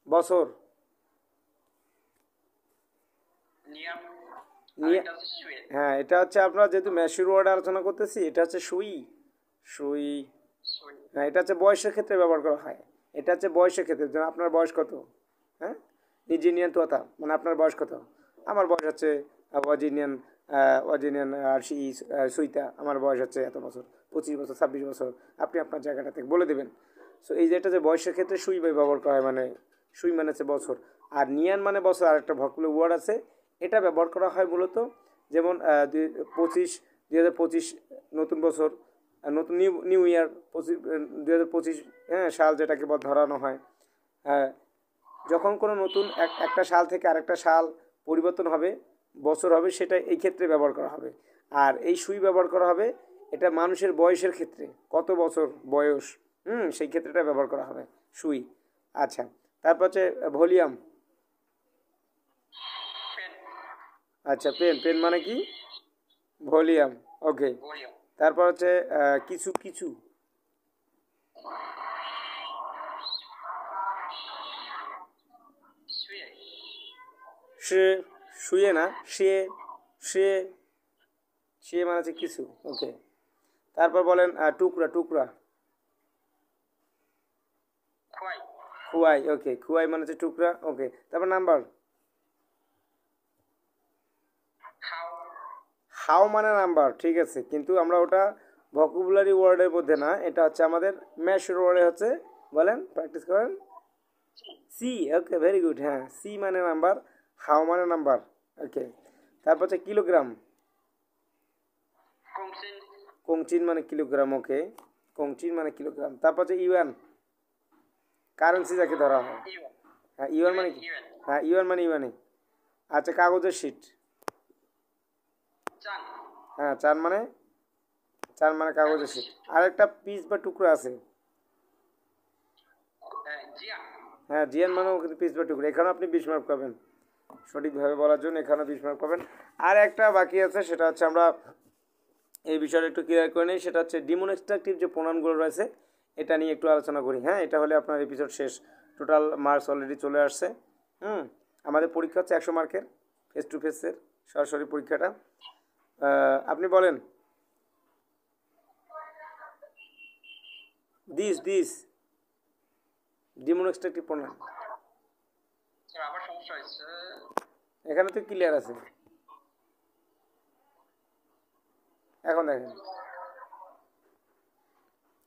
বছর। হ্যাঁ, এটা হচ্ছে আমরা যেহেতু ম্যাশিউর ওয়ার্ড আলোচনা করতেছি, এটা হচ্ছে সুই। সুই। হ্যাঁ, এটা হচ্ছে বয়সের ক্ষেত্রে ব্যবহার করা হয়। এটা হচ্ছে বয়সের ক্ষেত্রে, যেমন আপনার বয়স কত? হ্যাঁ, নিজিনিয়ান তোতা মানে আপনার বয়স কত? আমার বয়স হচ্ছে অজিনিয়ান, অজিনিয়ান আর সুইতা, আমার বয়স হচ্ছে এত বছর, 25 বছর, 26 বছর। আপনি আপনার জায়গাটা থেকে বলে দেবেন। সো এই যে এটা যে বয়সের ক্ষেত্রে সুই ব্যবহার করা হয়, মানে সুই মানে হচ্ছে বছর। আর নিয়ান মানে বছর, আর একটা ভরকুলো ওয়ার্ড আছে, এটা ব্যবহার করা হয় মূলত যেমন 2025 নতুন বছর, নতুন নিউ নিউ ইয়ার 2025, হ্যাঁ, সাল যেটাকে ধরানো হয়। হ্যাঁ, যখন কোনো নতুন একটা সাল থেকে আরেকটা সাল পরিবর্তন হবে, বছর হবে, সেটা এই ক্ষেত্রে ব্যবহার করা হবে। আর এই সুই ব্যবহার করা হবে এটা মানুষের বয়সের ক্ষেত্রে, কত বছর বয়স, সেই ক্ষেত্রে এটা ব্যবহার করা হবে সুই। আচ্ছা, তারপর হচ্ছে ভলিউম। আচ্ছা, পেন, পেন মানে কি? ভলিউম। ওকে। তারপর হচ্ছে কিছু কিছু। সে, শুয়ে না, সে, সে, সে মানে হচ্ছে কিছু। ওকে। তারপর বলেন টুকরা টুকরা। খুয়াই। ওকে, খুয়াই মানে হচ্ছে টুকরা। ওকে, তারপর নাম্বার। হাও মানে নাম্বার, ঠিক আছে, কিন্তু আমরা ওটা ভকুবুলারি ওয়ার্ডের মধ্যে না, এটা হচ্ছে আমাদের ম্যাশর ওয়ার্ডে হচ্ছে। বলেন, প্র্যাকটিস করেন। সি। ওকে, ভেরি গুড। হ্যাঁ, সি মানে নাম্বার, হাও মানে নাম্বার। ওকে। তারপর হচ্ছে কিলোগ্রাম। কংচিন মানে কিলোগ্রাম। ওকে, কংচিন মানে কিলোগ্রাম। তারপর হচ্ছে ইউএন, কারেন্সি যাকে ধরা হয়। হ্যাঁ, ইউএন মানে কি? হ্যাঁ, ইউএন মানে ইউএনই। আচ্ছা, কাগজের শিট। হ্যাঁ, চার মানে কাগজের শিট। আর একটা পিস বা টুকরা আছে। হ্যাঁ, জিয়ান মানেও কিন্তু পিস বা টুকরা। এখানেও আপনি 20 মার্ক পাবেন, সঠিকভাবে বলার জন্য এখানেও 20 মার্ক পাবেন। আর একটা বাকি আছে, সেটা হচ্ছে আমরা এই বিষয়টা একটু ক্লিয়ার করে নিই, সেটা হচ্ছে ডিমনস্ট্রাকটিভ যে প্রণামগুলো রয়েছে, এটা নিয়ে একটু আলোচনা করি। হ্যাঁ, এটা হলে আপনার এপিসোড শেষ। টোটাল মার্কস অলরেডি চলে আসছে। আমাদের পরীক্ষা হচ্ছে 100 মার্কের, ফেস টু ফেসের সরাসরি পরীক্ষাটা। আপনি বলেন। দিস ডিমনস্ট্রাকটিভ প্রণাম। এখানে তো ক্লিয়ার আছে, এখন দেখেন।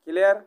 ক্লিয়ার।